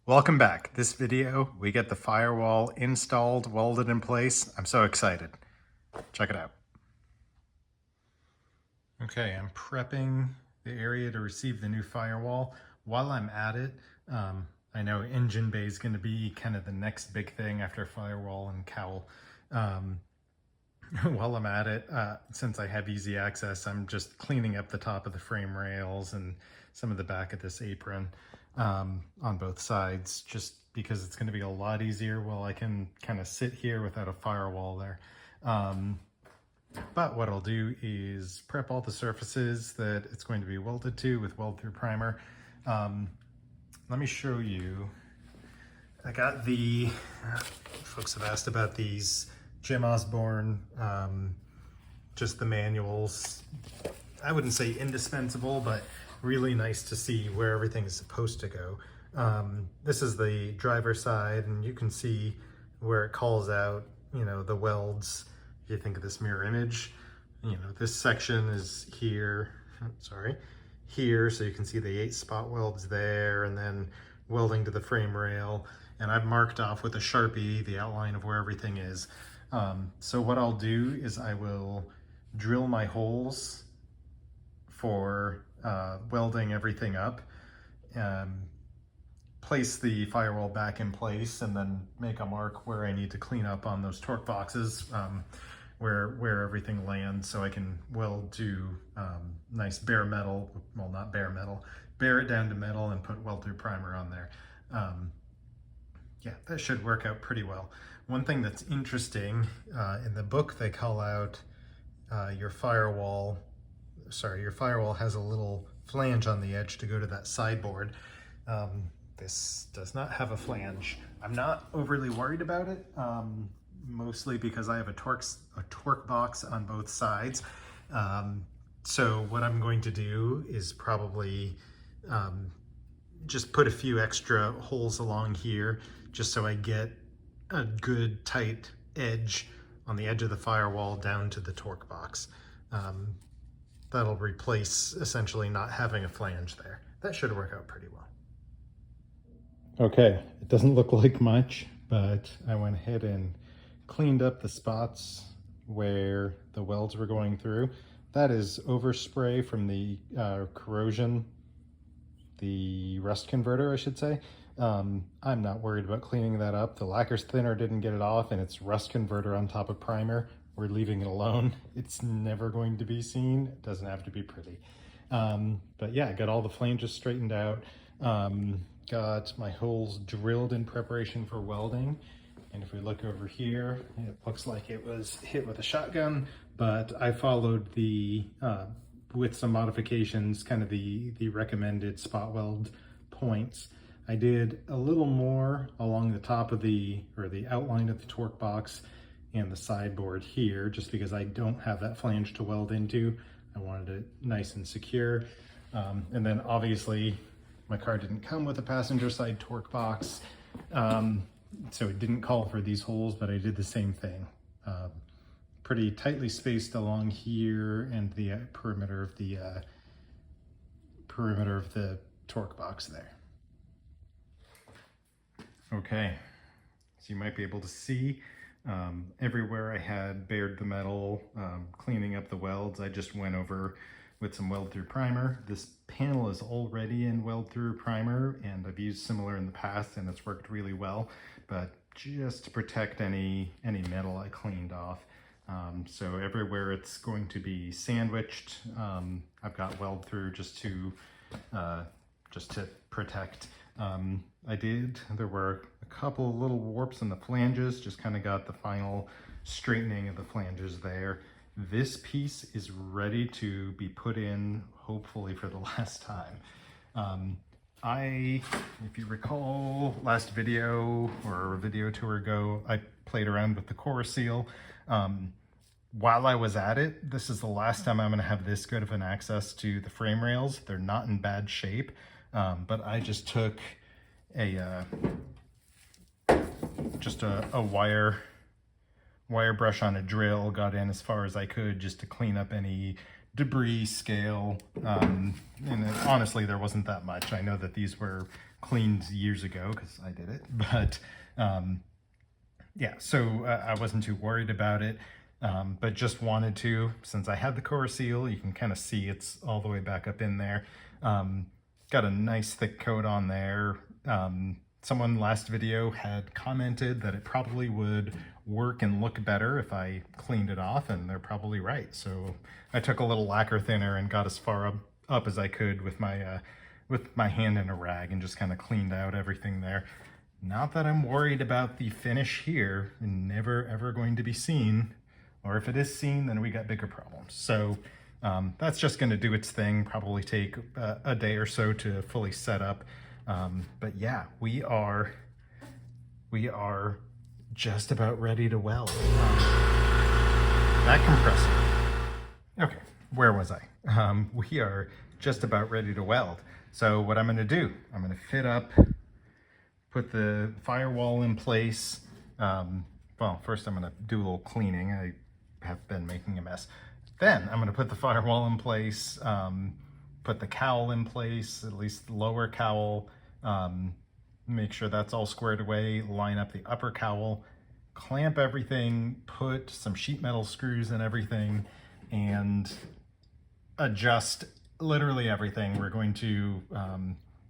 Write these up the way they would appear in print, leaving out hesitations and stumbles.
Welcome back. This video, we get the firewall installed, welded in place. I'm so excited. Check it out. Okay, I'm prepping the area to receive the new firewall. While I'm at it, I know engine bay is going to be kind of the next big thing after firewall and cowl. While I'm at it, since I have easy access, I'm just cleaning up the top of the frame rails and some of the back of this apron on both sides, just because it's going to be a lot easier while I can kind of sit here without a firewall there. But what I'll do is prep all the surfaces that it's going to be welded to with weld-through primer. Let me show you. I got folks have asked about these Jim Osborne, just the manuals. I wouldn't say indispensable, but really nice to see where everything is supposed to go. This is the driver side, and you can see where it calls out, the welds. If you think of this mirror image, this section is here, here, so you can see the 8 spot welds there, and then welding to the frame rail. And I've marked off with a Sharpie the outline of where everything is. So what I'll do is I will drill my holes for welding everything up, place the firewall back in place, and then make a mark where I need to clean up on those torque boxes, where everything lands, so I can weld to nice bare metal, well, not bare metal, bare it down to metal and put weld through primer on there. Yeah, that should work out pretty well. One thing that's interesting, in the book they call out your firewall has a little flange on the edge to go to that sideboard. This does not have a flange. I'm not overly worried about it, mostly because I have a torque box on both sides. So what I'm going to do is probably just put a few extra holes along here, just so I get a good tight edge on the edge of the firewall down to the torque box. That'll replace essentially not having a flange there. That should work out pretty well. Okay, it doesn't look like much, but I went ahead and cleaned up the spots where the welds were going through. That is overspray from the corrosion, the rust converter, I should say. I'm not worried about cleaning that up. The lacquer's thinner didn't get it off, and it's rust converter on top of primer. We're leaving it alone. It's never going to be seen. It doesn't have to be pretty. But yeah, got all the flanges straightened out. Got my holes drilled in preparation for welding. And if we look over here, it looks like it was hit with a shotgun, but I followed with some modifications, kind of the recommended spot weld points. I did a little more along the top of the outline of the torque box and the sideboard here, just because I don't have that flange to weld into. I wanted it nice and secure. And then obviously my car didn't come with a passenger side torque box, so it didn't call for these holes, but I did the same thing. Pretty tightly spaced along here and the perimeter of the torque box there. Okay, so you might be able to see everywhere I had bared the metal, cleaning up the welds. I just went over with some weld through primer. This panel is already in weld through primer, and I've used similar in the past, and it's worked really well, but just to protect any metal I cleaned off. So everywhere it's going to be sandwiched, I've got weld through just to protect. There were a couple of little warps in the flanges, just kind of got the final straightening of the flanges there. This piece is ready to be put in, hopefully for the last time. If you recall last video or a video or two ago, I played around with the core seal. While I was at it, this is the last time I'm going to have this good of an access to the frame rails. They're not in bad shape, but I just took a wire brush on a drill, got in as far as I could just to clean up any debris, scale, and honestly there wasn't that much. I know that these were cleaned years ago because I did it, but yeah, so I wasn't too worried about it, but just wanted to, since I had the core seal, you can kind of see it's all the way back up in there. Got a nice thick coat on there. Someone last video had commented that it probably would work and look better if I cleaned it off, and they're probably right. So I took a little lacquer thinner and got as far up as I could with my hand in a rag and just kind of cleaned out everything there. Not that I'm worried about the finish here, never ever going to be seen, or if it is seen, then we got bigger problems. So that's just going to do its thing, probably take a day or so to fully set up. But yeah, we are just about ready to weld. That compressor. Okay, where was I? We are just about ready to weld. So what I'm going to do, I'm going to fit up, put the firewall in place. Well, first I'm going to do a little cleaning. I have been making a mess. Then I'm going to put the firewall in place, put the cowl in place, at least the lower cowl, make sure that's all squared away, line up the upper cowl, clamp everything, put some sheet metal screws in everything, and adjust literally everything. We're going to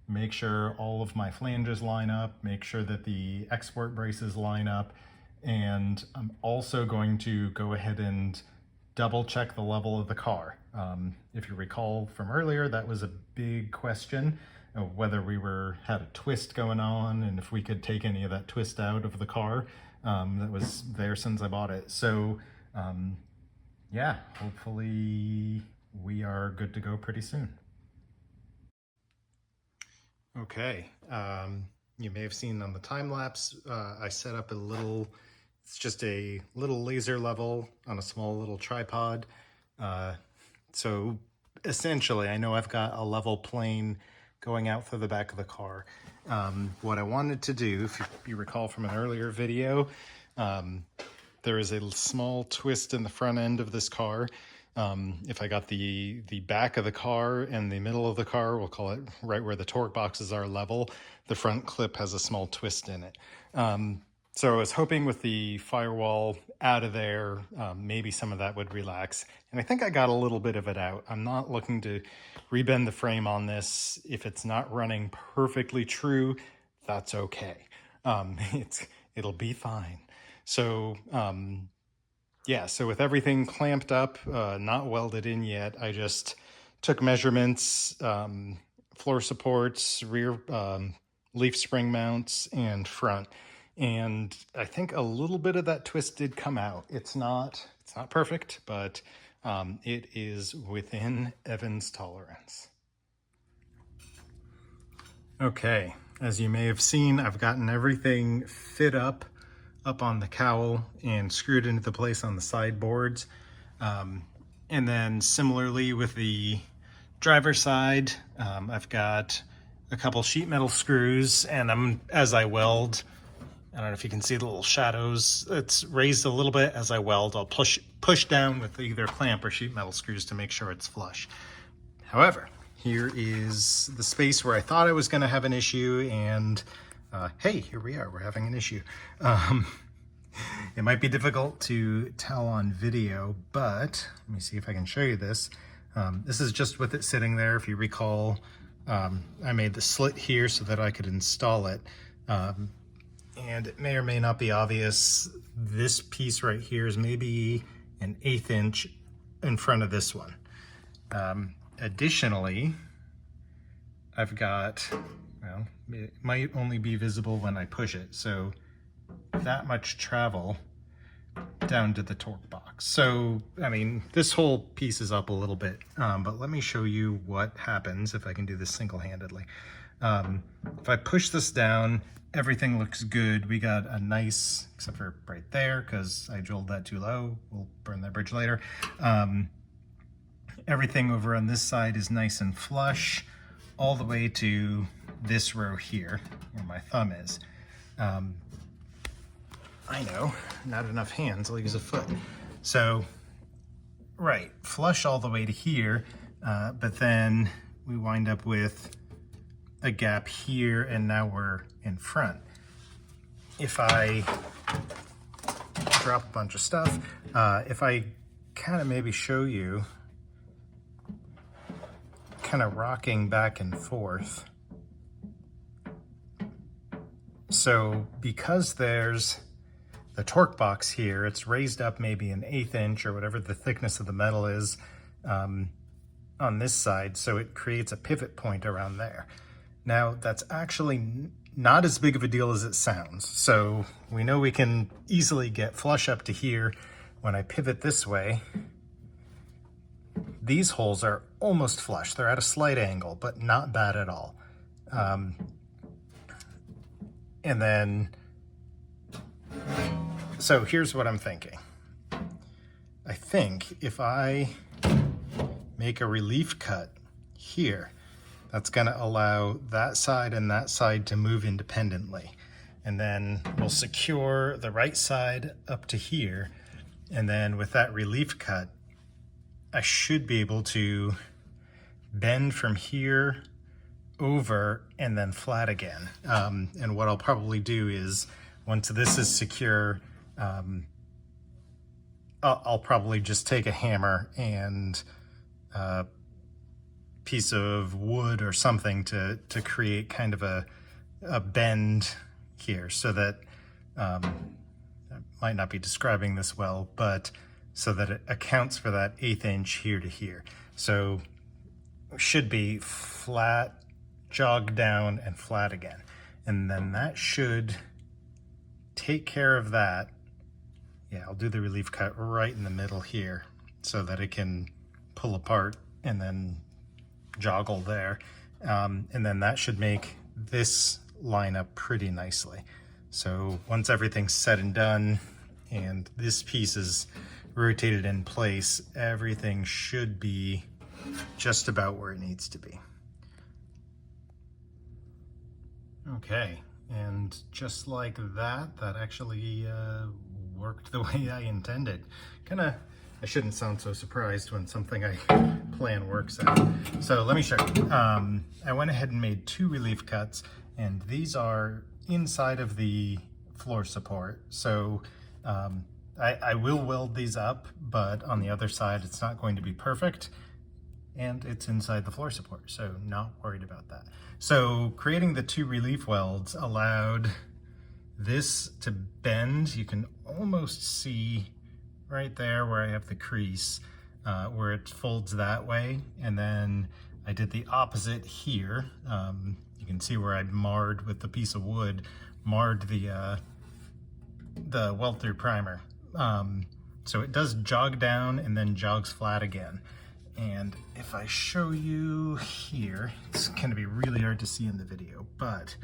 make sure all of my flanges line up, make sure that the export braces line up, and I'm also going to go ahead and double check the level of the car. If you recall from earlier, that was a big question of whether we had a twist going on and if we could take any of that twist out of the car that was there since I bought it. So yeah, hopefully we are good to go pretty soon. Okay, you may have seen on the time lapse, I set up it's just a little laser level on a small little tripod. So essentially, I know I've got a level plane going out through the back of the car. What I wanted to do, if you recall from an earlier video, there is a small twist in the front end of this car. If I got the back of the car and the middle of the car, we'll call it right where the torque boxes are level, the front clip has a small twist in it. So I was hoping with the firewall out of there, maybe some of that would relax. And I think I got a little bit of it out. I'm not looking to rebend the frame on this. If it's not running perfectly true, that's okay. It'll be fine. So yeah, so with everything clamped up, not welded in yet, I just took measurements, floor supports, rear leaf spring mounts, and front. And I think a little bit of that twist did come out. It's not perfect, but it is within Evan's tolerance. Okay, as you may have seen, I've gotten everything fit up on the cowl and screwed into the place on the sideboards. And then similarly with the driver's side, I've got a couple sheet metal screws, and as I weld, I don't know if you can see the little shadows, it's raised a little bit as I weld. I'll push down with either clamp or sheet metal screws to make sure it's flush. However, here is the space where I thought I was going to have an issue, and hey, here we are, we're having an issue. It might be difficult to tell on video, but let me see if I can show you this. This is just with it sitting there. If you recall, I made the slit here so that I could install it. And it may or may not be obvious, this piece right here is maybe an 1/8 inch in front of this one. Additionally, I've got, well, it might only be visible when I push it, so that much travel down to the torque box. So, I mean, this whole piece is up a little bit, but let me show you what happens if I can do this single-handedly. If I push this down, everything looks good. We got a nice, except for right there, because I drilled that too low. We'll burn that bridge later. Everything over on this side is nice and flush, all the way to this row here, where my thumb is. I know, not enough hands, I'll use a foot. So, right, flush all the way to here, but then we wind up with a gap here, and now we're in front. If I drop a bunch of stuff, if I kind of maybe show you kind of rocking back and forth. So because there's the torque box here, it's raised up maybe an 1/8 inch or whatever the thickness of the metal is on this side, so it creates a pivot point around there. Now that's actually not as big of a deal as it sounds. So we know we can easily get flush up to here. When I pivot this way, these holes are almost flush. They're at a slight angle, but not bad at all. And then, so here's what I'm thinking. I think if I make a relief cut here, that's gonna allow that side and that side to move independently. And then we'll secure the right side up to here. And then with that relief cut, I should be able to bend from here over and then flat again. And what I'll probably do is, once this is secure, I'll probably just take a hammer and a piece of wood or something to create kind of a bend here, so that I might not be describing this well, but so that it accounts for that 1/8 inch here to here. So it should be flat, jog down, and flat again. And then that should take care of that. Yeah, I'll do the relief cut right in the middle here so that it can pull apart and then joggle there. And then that should make this line up pretty nicely. So once everything's said and done and this piece is rotated in place, everything should be just about where it needs to be. Okay, and just like that, that actually worked the way I intended. I shouldn't sound so surprised when something I plan works out. So let me show you. I went ahead and made 2 relief cuts, and these are inside of the floor support. So I will weld these up, but on the other side, it's not going to be perfect. And it's inside the floor support, so not worried about that. So creating the 2 relief welds allowed this to bend. You can almost see right there where I have the crease, where it folds that way. And then I did the opposite here. You can see where I marred with the piece of wood, marred the weld through primer. So it does jog down and then jogs flat again. And if I show you here, it's gonna be really hard to see in the video, but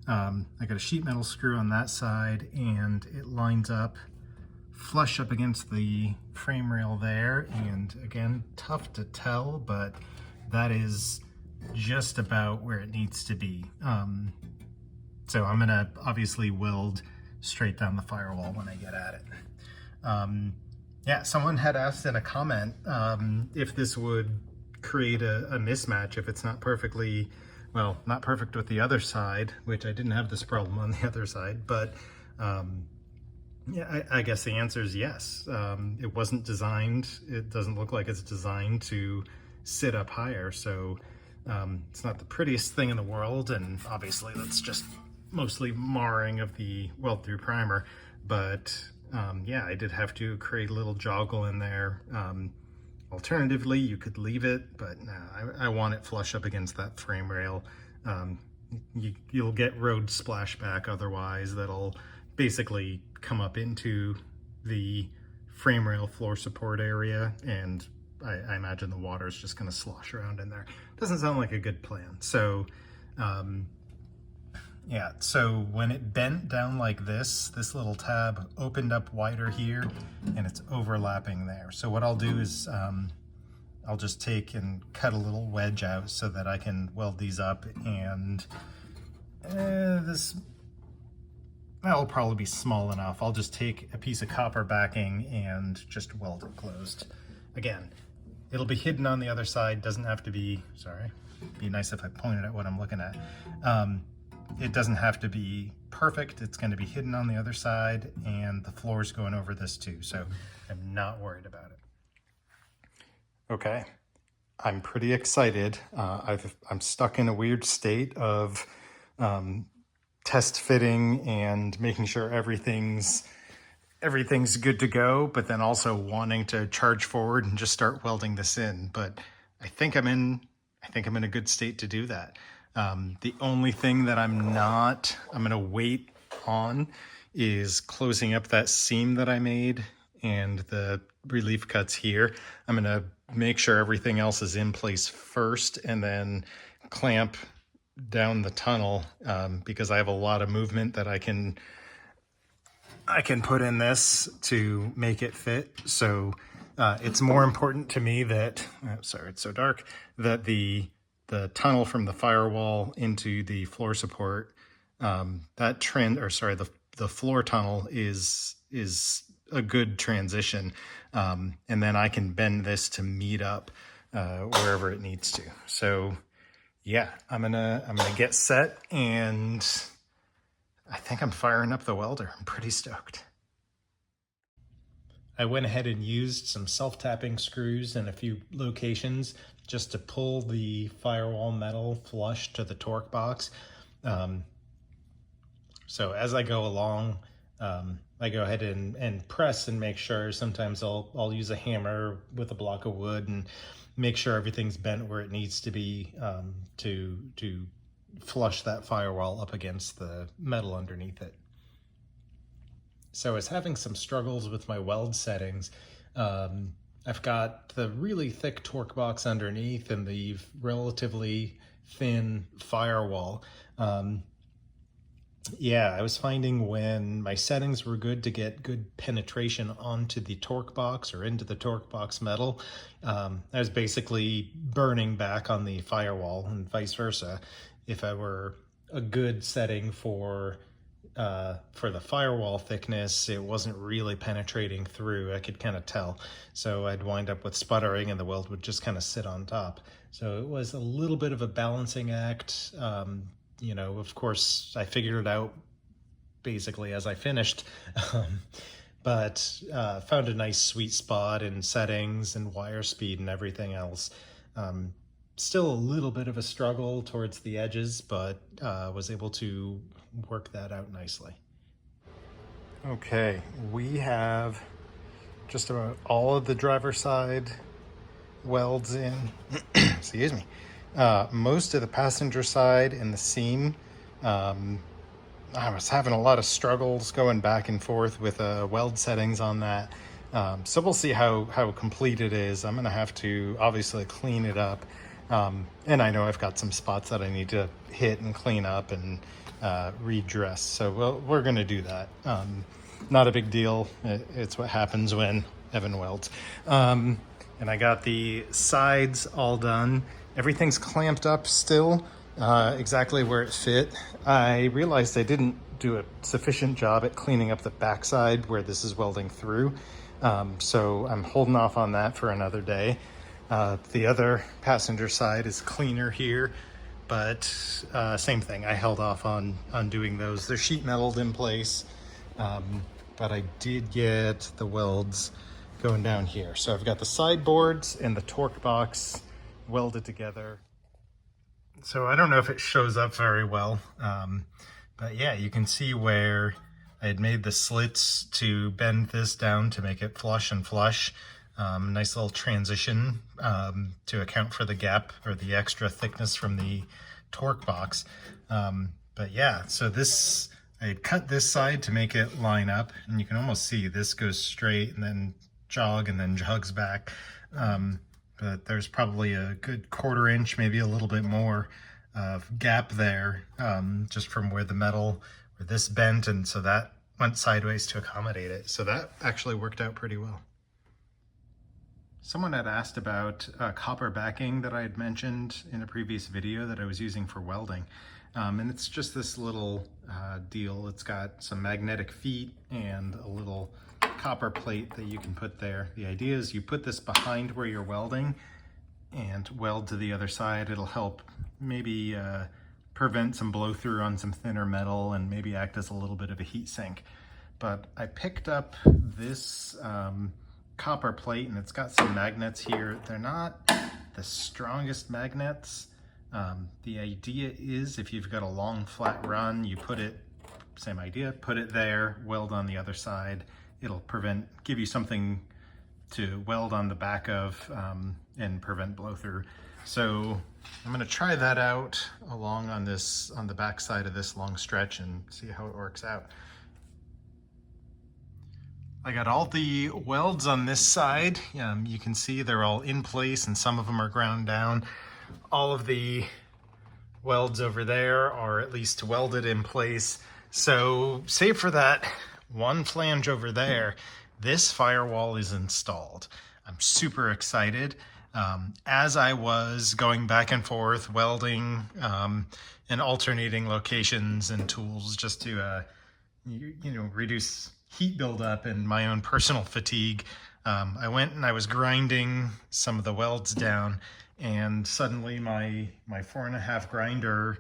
I got a sheet metal screw on that side, and it lines up flush up against the frame rail there. And again, tough to tell, but that is just about where it needs to be. So I'm gonna obviously weld straight down the firewall when I get at it. Yeah, someone had asked in a comment if this would create a mismatch if it's not perfectly, well, not perfect with the other side, which I didn't have this problem on the other side, but yeah, I guess the answer is yes. It wasn't designed, it doesn't look like it's designed to sit up higher, so it's not the prettiest thing in the world, and obviously that's just mostly marring of the weld through primer, but yeah, I did have to create a little joggle in there. Alternatively, you could leave it, but I want it flush up against that frame rail. You'll get road splashback otherwise. That'll basically come up into the frame rail floor support area, and I imagine the water is just going to slosh around in there. Doesn't sound like a good plan. So yeah, so when it bent down like this little tab opened up wider here, and it's overlapping there. So what I'll do is I'll just take and cut a little wedge out so that I can weld these up, and that'll probably be small enough. I'll just take a piece of copper backing and just weld it closed. Again, it'll be hidden on the other side. Doesn't have to be, sorry, be nice if I pointed at what I'm looking at. It doesn't have to be perfect. It's going to be hidden on the other side, and the floor's going over this too, so I'm not worried about it. Okay, I'm pretty excited. I'm stuck in a weird state of test fitting and making sure everything's good to go, but then also wanting to charge forward and just start welding this in. But I think I'm in a good state to do that. The only thing that I'm gonna wait on is closing up that seam that I made and the relief cuts here. I'm gonna make sure everything else is in place first and then clamp down the tunnel, because I have a lot of movement that I can put in this to make it fit. So it's more important to me that, sorry, it's so dark, that the tunnel from the firewall into the floor support, the floor tunnel is a good transition. And then I can bend this to meet up wherever it needs to. So yeah, I'm gonna get set, and I think I'm firing up the welder. I'm pretty stoked. I went ahead and used some self-tapping screws in a few locations just to pull the firewall metal flush to the torque box. So as I go along, I go ahead and press and make sure. Sometimes I'll use a hammer with a block of wood and make sure everything's bent where it needs to be, to flush that firewall up against the metal underneath it. So I was having some struggles with my weld settings. I've got the really thick torque box underneath and the relatively thin firewall. Yeah, I was finding when my settings were good to get good penetration onto the torque box or into the torque box metal, I was basically burning back on the firewall, and vice versa. If I were a good setting for the firewall thickness, it wasn't really penetrating through. I could kind of tell. So I'd wind up with sputtering and the weld would just kind of sit on top. So it was a little bit of a balancing act. You know, of course, I figured it out basically as I finished, but found a nice sweet spot in settings and wire speed and everything else. Still a little bit of a struggle towards the edges, but was able to work that out nicely. Okay, we have just about all of the driver's side welds in. Excuse me. Most of the passenger side and the seam. I was having a lot of struggles going back and forth with weld settings on that. So we'll see how complete it is. I'm gonna have to obviously clean it up. And I know I've got some spots that I need to hit and clean up and redress. So we're going to do that. Not a big deal. It's what happens when Evan welds. And I got the sides all done. Everything's clamped up still, exactly where it fit. I realized I didn't do a sufficient job at cleaning up the backside where this is welding through. So I'm holding off on that for another day. The other passenger side is cleaner here, but same thing. I held off on doing those. They're sheet metaled in place, but I did get the welds going down here. So I've got the sideboards and the torque box welded together. So I don't know if it shows up very well, but yeah, you can see where I had made the slits to bend this down to make it flush and flush. Nice little transition to account for the gap or the extra thickness from the torque box. But yeah, so this, I had cut this side to make it line up, and you can almost see this goes straight and then jog and then jogs back. But there's probably a good 1/4 inch, maybe a little bit more gap there, just from where the metal, where this bent, and so that went sideways to accommodate it. So that actually worked out pretty well. Someone had asked about copper backing that I had mentioned in a previous video that I was using for welding. And it's just this little deal. It's got some magnetic feet and a little copper plate that you can put there. The idea is you put this behind where you're welding and weld to the other side. It'll help maybe prevent some blow through on some thinner metal and maybe act as a little bit of a heat sink. But I picked up this copper plate and it's got some magnets here. They're not the strongest magnets. The idea is if you've got a long flat run, you put it, same idea, put it there, weld on the other side. It'll give you something to weld on the back of and prevent blow through. So I'm gonna try that out along on the back side of this long stretch and see how it works out. I got all the welds on this side. You can see they're all in place and some of them are ground down. All of the welds over there are at least welded in place. So save for that one flange over there, this firewall is installed. I'm super excited. As I was going back and forth welding and alternating locations and tools just to reduce heat buildup and my own personal fatigue, I went and I was grinding some of the welds down, and suddenly my 4.5 grinder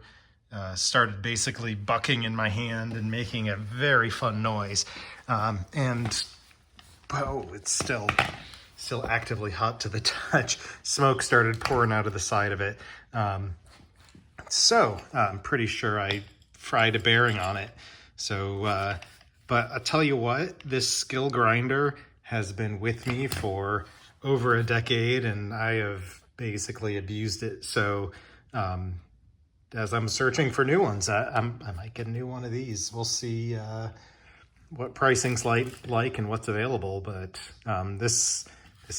started basically bucking in my hand and making a very fun noise. And oh, it's still actively hot to the touch. Smoke started pouring out of the side of it. So I'm pretty sure I fried a bearing on it. So, but I'll tell you what, this skill grinder has been with me for over a decade and I have basically abused it. So as I'm searching for new ones, I might get a new one of these. We'll see what pricing's like and what's available, but this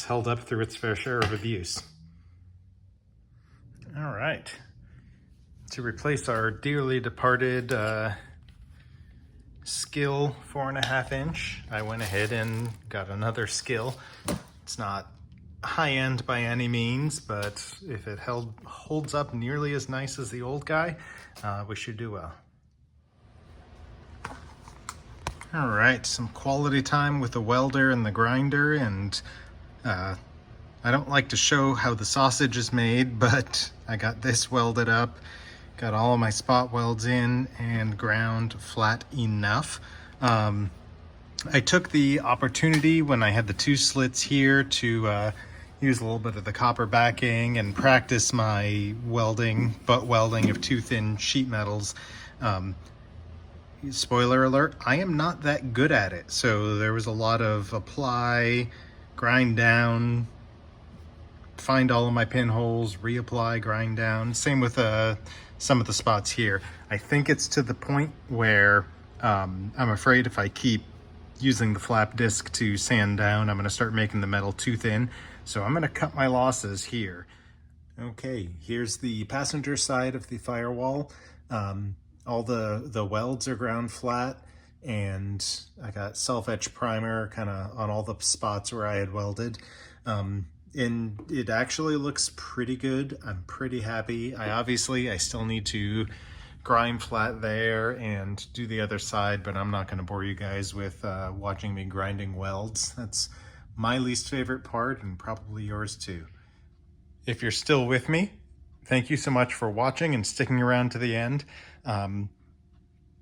held up through its fair share of abuse. All right, to replace our dearly departed skill 4.5 inch, I went ahead and got another skill. It's not high-end by any means, but if it holds up nearly as nice as the old guy, we should do well. All right, some quality time with the welder and the grinder, and I don't like to show how the sausage is made, but I got this welded up, got all of my spot welds in and ground flat enough. I took the opportunity when I had the 2 slits here to use a little bit of the copper backing and practice my butt welding of 2 thin sheet metals. Spoiler alert, I am not that good at it. So there was a lot of apply, grind down, find all of my pinholes, reapply, grind down. Same with some of the spots here. I think it's to the point where I'm afraid if I keep using the flap disc to sand down, I'm going to start making the metal too thin. So I'm going to cut my losses here. Okay, here's the passenger side of the Firewall. All the welds are ground flat, and I got self-etch primer kind of on all the spots where I had welded. And it actually looks pretty good. I'm pretty happy. I still need to grind flat there and do the other side, but I'm not going to bore you guys with watching me grinding welds. That's my least favorite part, and probably yours too. If you're still with me, thank you so much for watching and sticking around to the end.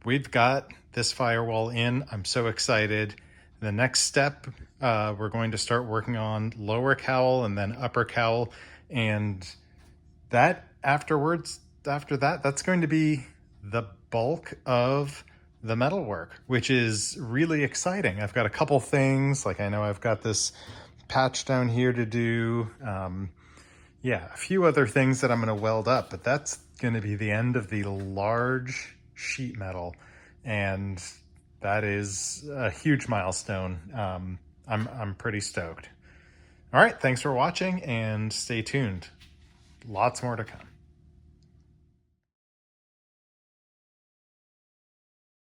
We've got this Firewall in. I'm so excited. The next step, we're going to start working on lower cowl and then upper cowl, and that after that, that's going to be the bulk of the metal work, which is really exciting. I've got a couple things, like I know I've got this patch down here to do. Yeah, a few other things that I'm going to weld up, but that's going to be the end of the large sheet metal, and that is a huge milestone. I'm pretty stoked. All right, thanks for watching and stay tuned. Lots more to come.